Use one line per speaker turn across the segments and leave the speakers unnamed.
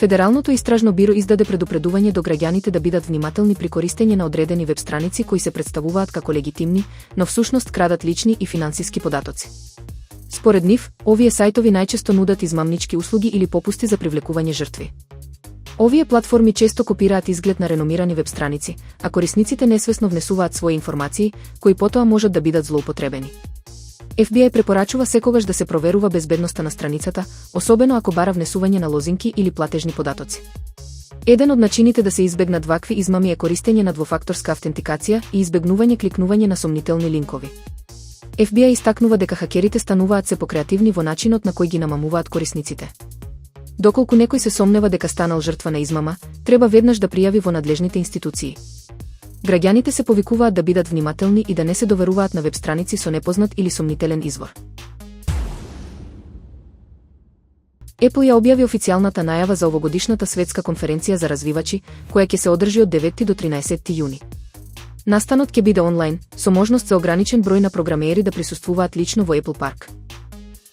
Федералното истражно биро издаде предупредување до граѓаните да бидат внимателни при користење на одредени веб страници кои се представуваат како легитимни, но всушност крадат лични и финансиски податоци. Според нив, овие сајтови најчесто нудат измамнички услуги или попусти за привлекување жртви. Овие платформи често копираат изглед на реномирани веб страници, а корисниците несвесно внесуваат своји информации, кои потоа можат да бидат злоупотребени. FBI препорачува секогаш да се проверува безбедноста на страницата, особено ако бара внесување на лозинки или платежни податоци. Еден од начините да се избегнат вакви измами е користење на двофакторска автентикација и избегнување кликнување на сомнителни линкови. FBI истакнува дека хакерите стануваат се покреативни во начинот на кој ги намамуваат корисниците. Доколку некој се сомнева дека станал жртва на измама, треба веднаш да пријави во надлежните институции. Граѓаните се повикуваат да бидат внимателни и да не се доверуваат на веб страници со непознат или сомнителен извор. Apple ја објави официјалната најава за овогодишната светска конференција за развивачи, која ќе се одржи од 9 до 13 јуни. Настанот ќе биде онлайн, со можност за ограничен број на програмери да присуствуваат лично во Apple Park.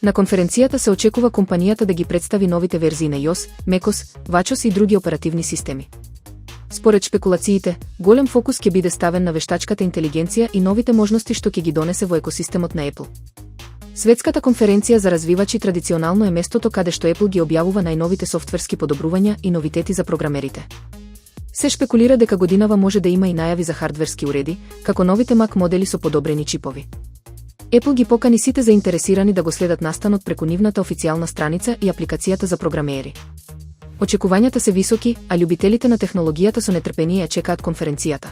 На конференцијата се очекува компанијата да ги представи новите верзии на iOS, macOS, watchOS и други оперативни системи. Според шпекулациите, голем фокус ќе биде ставен на вештачката интелигенција и новите можности што ќе ги донесе во екосистемот на Apple. Светската конференција за развивачи традиционално е местото каде што Apple ги објавува најновите софтверски подобрувања и новитети за програмерите. Се шпекулира дека годинава може да има и најави за хардверски уреди, како новите Mac модели со подобрени чипови. Apple ги покани сите заинтересирани да го следат настанот преку нивната официјална страница и апликацијата за програмери. Очекувањата се високи, а љубителите на технологијата со нетрпение ја чекаат конференцијата.